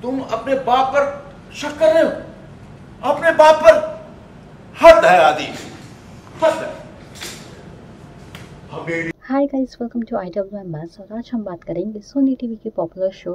तुम अपने बाप पर शक कर रहे हो? अपने बाप पर? हद है आदि, हद है। Hi guys, welcome to IWM Buzz. और आज हम बात करेंगे सोनी टीवी के पॉपुलर शो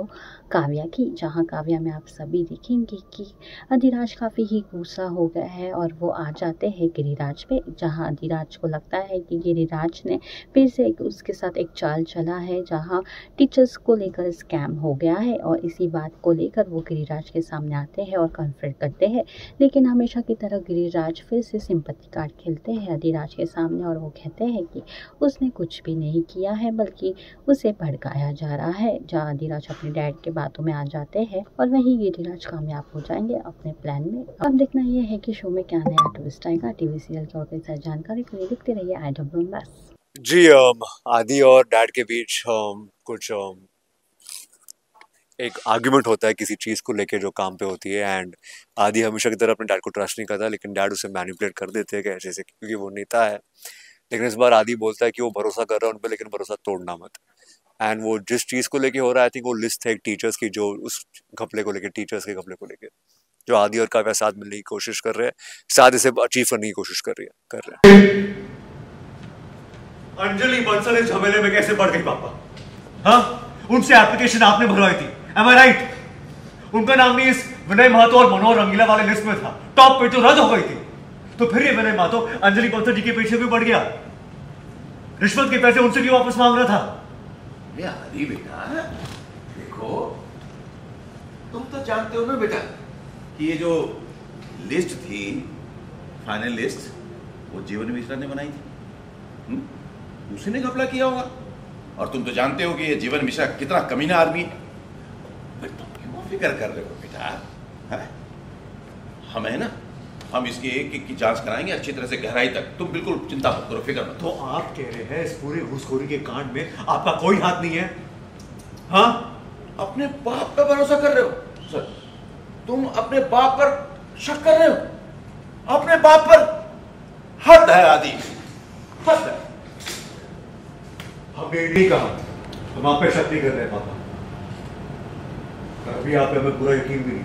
काव्या की, जहां काव्या में आप सभी देखेंगे कि अधिराज काफ़ी ही गुस्सा हो गया है और वो आ जाते हैं गिरिराज पे, जहां अधिराज को लगता है कि गिरिराज ने फिर से उसके साथ एक चाल चला है, जहां टीचर्स को लेकर स्कैम हो गया है। और इसी बात को लेकर वो गिरिराज के सामने आते हैं और कन्फ्रंट करते हैं, लेकिन हमेशा की तरह गिरिराज फिर से सिंपैथी कार्ड खेलते हैं अधिराज के सामने और वो कहते हैं कि उसने कुछ भी नहीं किया है, बल्कि उसे भड़काया जा रहा है। जहाँ अधिराज अपने डैड के बातों में आ जाते हैं और वहीं गिरिराज कामयाब हो जाएंगे अपने प्लान में। अब देखना यह है कि शो में क्या नया ट्विस्ट आएगा। टीवी सीरियल की और कई सारी जानकारी के लिए देखते रहिए IWM बस। जी आदि और डैड के बीच कुछ एक आर्ग्यूमेंट होता है किसी चीज़ को लेके जो काम पे होती है। एंड आदि हमेशा की तरह अपने डैड को ट्रस्ट नहीं करता, लेकिन डैड उसे मैनिपुलेट कर देते हैं कैसे से, क्योंकि वो नेता है। लेकिन इस बार आदि बोलता है कि वो भरोसा कर रहा है उन पर, लेकिन भरोसा तोड़ना मत। एंड वो जिस चीज़ को लेके हो रहा है, आई थिंक वो लिस्ट है एक टीचर्स की, जो उस घपले को लेके, टीचर्स के घपले को लेके, जो आदि और काव्या साथ मिलने की कोशिश कर रहे हैं, साथ इसे अचीव करने की कोशिश कर रहे हैं। अंजलि बंसल इस झमेले में कैसे बढ़ गई पापा? हाँ, उनसे एप्लीकेशन आपने भरवाई थी, एम आई राइट? उनका नाम भी इस विनय महतो और मनोहर रंगीला वाले लिस्ट में था, टॉप पे तो रद्द हो गई थी। तो फिर ये विनय महतो अंजलि बंसल जी के पीछे भी बढ़ गया, रिश्वत के पैसे उनसे भी वापस मांग रहा था। आदि बेटा देखो, तुम तो जानते हो ना बेटा कि ये जो लिस्ट थी, फाइनल लिस्ट, वो जीवन मिश्रा ने बनाई थी। उसी ने घपला किया होगा। और तुम तो जानते हो कि ये जीवन मिश्रा कितना कमीना आदमी है। फिर तुम क्यों फिक्र कर रहे हो बेटा? है? हम है ना, हम इसकी एक एक की जांच कराएंगे अच्छी तरह से, गहराई तक। तुम बिल्कुल चिंता मत करो, फिक्र मत। तो आप कह रहे हैं इस पूरे घूसखोरी के कांड में आपका कोई हाथ नहीं है? हाँ, अपने बाप पे भरोसा कर रहे हो सर? तुम अपने बाप पर शक कर रहे हो? अपने बाप पर? हद है आदि, हद है। हमने नहीं कहा हम आप पे शक नहीं कर रहे पापा, अभी आप पे हमें पूरा यकीन भी नहीं है।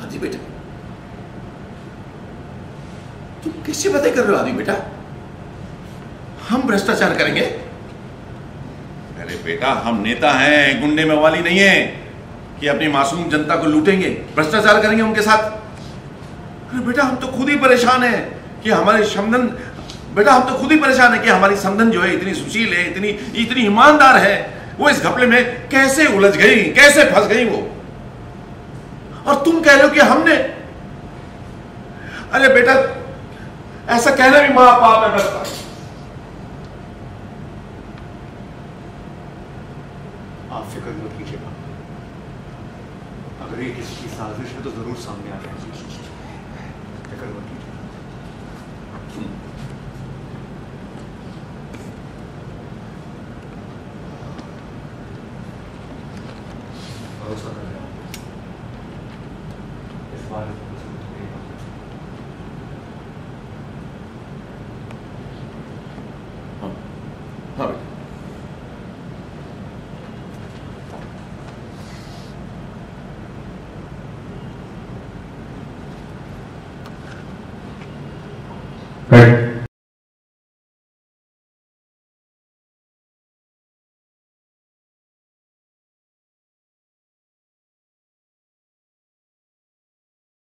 आदि बेटा, तुम किससे बातें कर रहे हो आदि बेटा? हम भ्रष्टाचार करेंगे? अरे बेटा, हम नेता हैं, गुंडे मवाली नहीं है कि अपनी मासूम जनता को लूटेंगे, भ्रष्टाचार करेंगे उनके साथ। अरे बेटा, हम तो खुद ही परेशान हैं कि हमारे समधन, बेटा हम तो खुद ही परेशान है कि हमारी समधन जो है इतनी सुशील है, इतनी ईमानदार है, वो इस घपले में कैसे उलझ गई, कैसे फंस गई वो। और तुम कह रहे हो कि हमने। अरे बेटा, ऐसा कहना भी मां बाप है बस। आप फिक्र मत कीजिएगा, अगर ये किसी की साजिश है तो जरूर सामने आ जाएगी। फिक्र मत कीजिए। भरोसा कर रहे हैं इस बार